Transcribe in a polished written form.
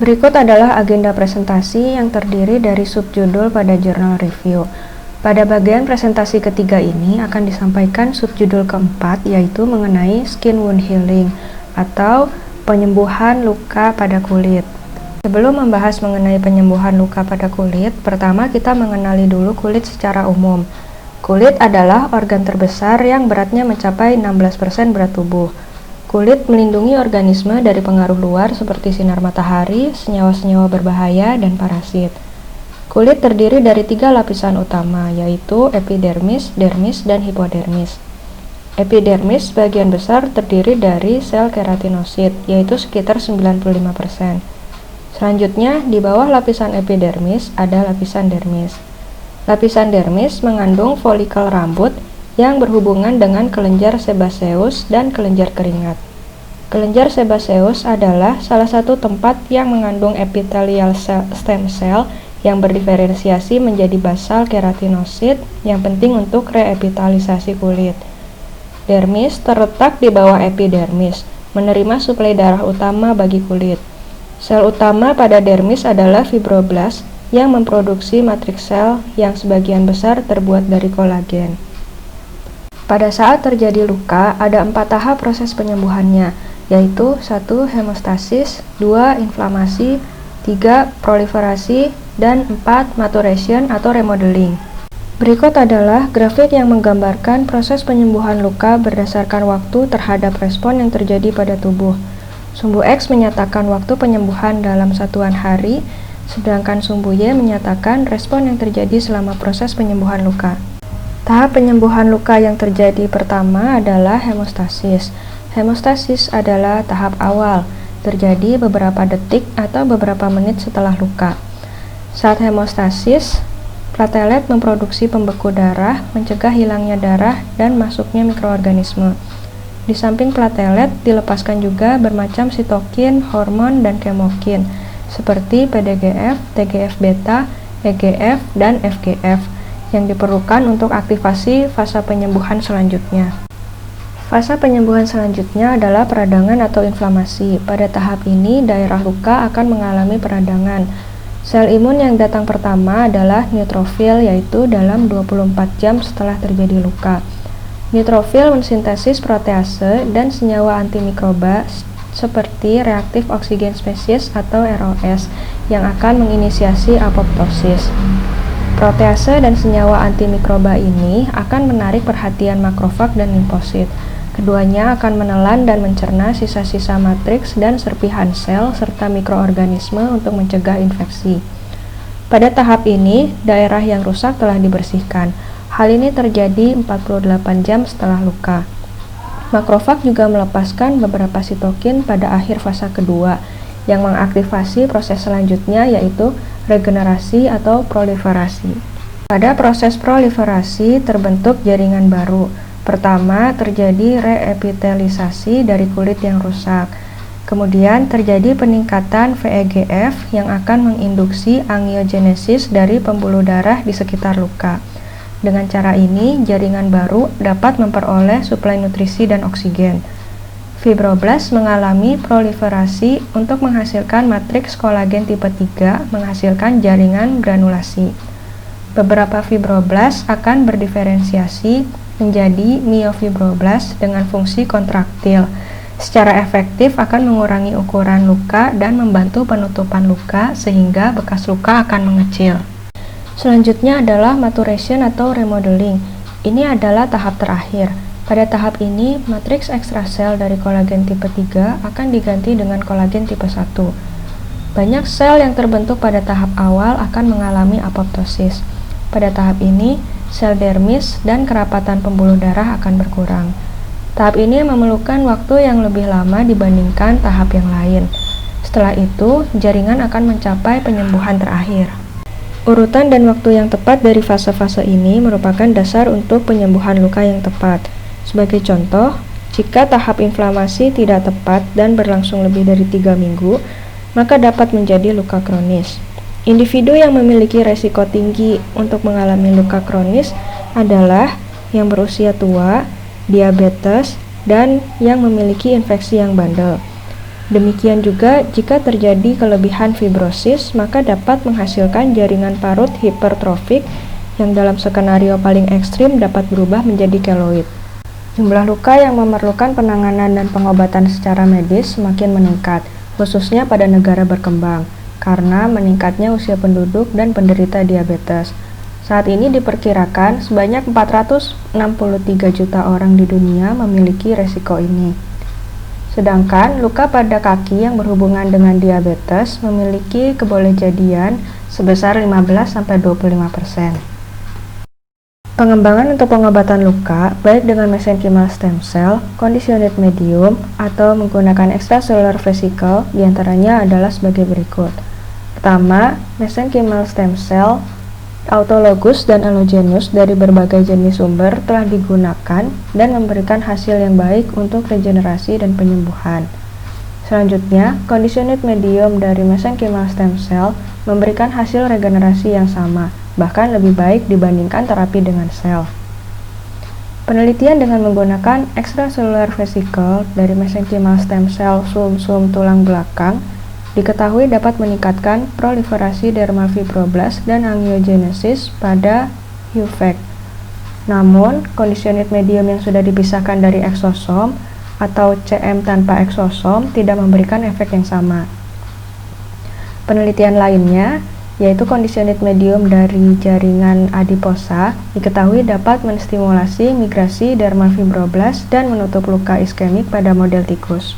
Berikut adalah agenda presentasi yang terdiri dari subjudul pada jurnal review. Pada bagian presentasi ketiga ini akan disampaikan subjudul keempat, yaitu mengenai skin wound healing atau penyembuhan luka pada kulit. Sebelum membahas mengenai penyembuhan luka pada kulit, pertama kita mengenali dulu kulit secara umum. Kulit adalah organ terbesar yang beratnya mencapai 16% berat tubuh. Kulit melindungi organisme dari pengaruh luar seperti sinar matahari, senyawa-senyawa berbahaya, dan parasit. Kulit terdiri dari 3 lapisan utama, yaitu epidermis, dermis, dan hipodermis. Epidermis sebagian besar terdiri dari sel keratinosit, yaitu sekitar 95%. Selanjutnya, di bawah lapisan epidermis ada lapisan dermis. Lapisan dermis mengandung folikel rambut yang berhubungan dengan kelenjar sebaceus dan kelenjar keringat. Kelenjar sebaceus adalah salah satu tempat yang mengandung epithelial stem cell yang berdiferensiasi menjadi basal keratinosit yang penting untuk reepitalisasi kulit. Dermis terletak di bawah epidermis, menerima suplai darah utama bagi kulit. Sel utama pada dermis adalah fibroblast yang memproduksi matriks sel yang sebagian besar terbuat dari kolagen. Pada saat terjadi luka, ada 4 tahap proses penyembuhannya, yaitu 1. Hemostasis, 2. Inflamasi, 3. Proliferasi, dan 4. Maturation atau remodeling. Berikut adalah grafik yang menggambarkan proses penyembuhan luka berdasarkan waktu terhadap respon yang terjadi pada tubuh. Sumbu X menyatakan waktu penyembuhan dalam satuan hari, sedangkan sumbu Y menyatakan respon yang terjadi selama proses penyembuhan luka. Tahap penyembuhan luka yang terjadi pertama adalah hemostasis. Hemostasis adalah tahap awal, terjadi beberapa detik atau beberapa menit setelah luka. Saat hemostasis, platelet memproduksi pembeku darah, mencegah hilangnya darah dan masuknya mikroorganisme. Di samping platelet, dilepaskan juga bermacam sitokin, hormon, dan kemokin, seperti PDGF, TGF-beta, EGF, dan FGF, yang diperlukan untuk aktivasi fase penyembuhan selanjutnya. Fase penyembuhan selanjutnya adalah peradangan atau inflamasi. Pada tahap ini, daerah luka akan mengalami peradangan. Sel imun yang datang pertama adalah neutrofil, yaitu dalam 24 jam setelah terjadi luka. Neutrofil mensintesis protease dan senyawa antimikroba seperti reaktif oksigen spesies atau ROS yang akan menginisiasi apoptosis. Protease dan senyawa antimikroba ini akan menarik perhatian makrofag dan limfosit. Keduanya akan menelan dan mencerna sisa-sisa matriks dan serpihan sel serta mikroorganisme untuk mencegah infeksi. Pada tahap ini, daerah yang rusak telah dibersihkan. Hal ini terjadi 48 jam setelah luka. Makrofag juga melepaskan beberapa sitokin pada akhir fase kedua, yang mengaktifasi proses selanjutnya yaitu regenerasi atau proliferasi. Pada proses proliferasi terbentuk jaringan baru. Pertama, terjadi reepitelisasi dari kulit yang rusak. Kemudian terjadi peningkatan VEGF yang akan menginduksi angiogenesis dari pembuluh darah di sekitar luka. Dengan cara ini, jaringan baru dapat memperoleh suplai nutrisi dan oksigen. Fibroblast mengalami proliferasi untuk menghasilkan matriks kolagen tipe 3, menghasilkan jaringan granulasi. Beberapa fibroblast akan berdiferensiasi menjadi myofibroblast dengan fungsi kontraktil. Secara efektif akan mengurangi ukuran luka dan membantu penutupan luka sehingga bekas luka akan mengecil. Selanjutnya adalah maturation atau remodeling. Ini adalah tahap terakhir. Pada tahap ini, matriks ekstrasel dari kolagen tipe 3 akan diganti dengan kolagen tipe 1. Banyak sel yang terbentuk pada tahap awal akan mengalami apoptosis. Pada tahap ini, sel dermis dan kerapatan pembuluh darah akan berkurang. Tahap ini memerlukan waktu yang lebih lama dibandingkan tahap yang lain. Setelah itu, jaringan akan mencapai penyembuhan terakhir. Urutan dan waktu yang tepat dari fase-fase ini merupakan dasar untuk penyembuhan luka yang tepat. Sebagai contoh, jika tahap inflamasi tidak tepat dan berlangsung lebih dari 3 minggu, maka dapat menjadi luka kronis. Individu yang memiliki resiko tinggi untuk mengalami luka kronis adalah yang berusia tua, diabetes, dan yang memiliki infeksi yang bandel. Demikian juga jika terjadi kelebihan fibrosis, maka dapat menghasilkan jaringan parut hipertrofik yang dalam skenario paling ekstrim dapat berubah menjadi keloid. Jumlah luka yang memerlukan penanganan dan pengobatan secara medis semakin meningkat, khususnya pada negara berkembang, karena meningkatnya usia penduduk dan penderita diabetes. Saat ini diperkirakan sebanyak 463 juta orang di dunia memiliki resiko ini. Sedangkan luka pada kaki yang berhubungan dengan diabetes memiliki kebolehjadian sebesar 15-25%. Pengembangan untuk pengobatan luka, baik dengan mesenchymal stem cell, conditioned medium, atau menggunakan extracellular vesicle, diantaranya adalah sebagai berikut. Pertama, mesenchymal stem cell autologus dan allogenous dari berbagai jenis sumber telah digunakan dan memberikan hasil yang baik untuk regenerasi dan penyembuhan. Selanjutnya, conditioned medium dari mesenchymal stem cell memberikan hasil regenerasi yang sama, bahkan lebih baik dibandingkan terapi dengan sel. Penelitian dengan menggunakan extracellular vesicle dari mesenchymal stem cell sum-sum tulang belakang diketahui dapat meningkatkan proliferasi dermal fibroblast dan angiogenesis pada HUVEC. Namun, conditioned medium yang sudah dipisahkan dari eksosom atau CM tanpa eksosom tidak memberikan efek yang sama. Penelitian lainnya, yaitu conditioned medium dari jaringan adiposa, diketahui dapat menstimulasi migrasi dermal fibroblast dan menutup luka iskemik pada model tikus.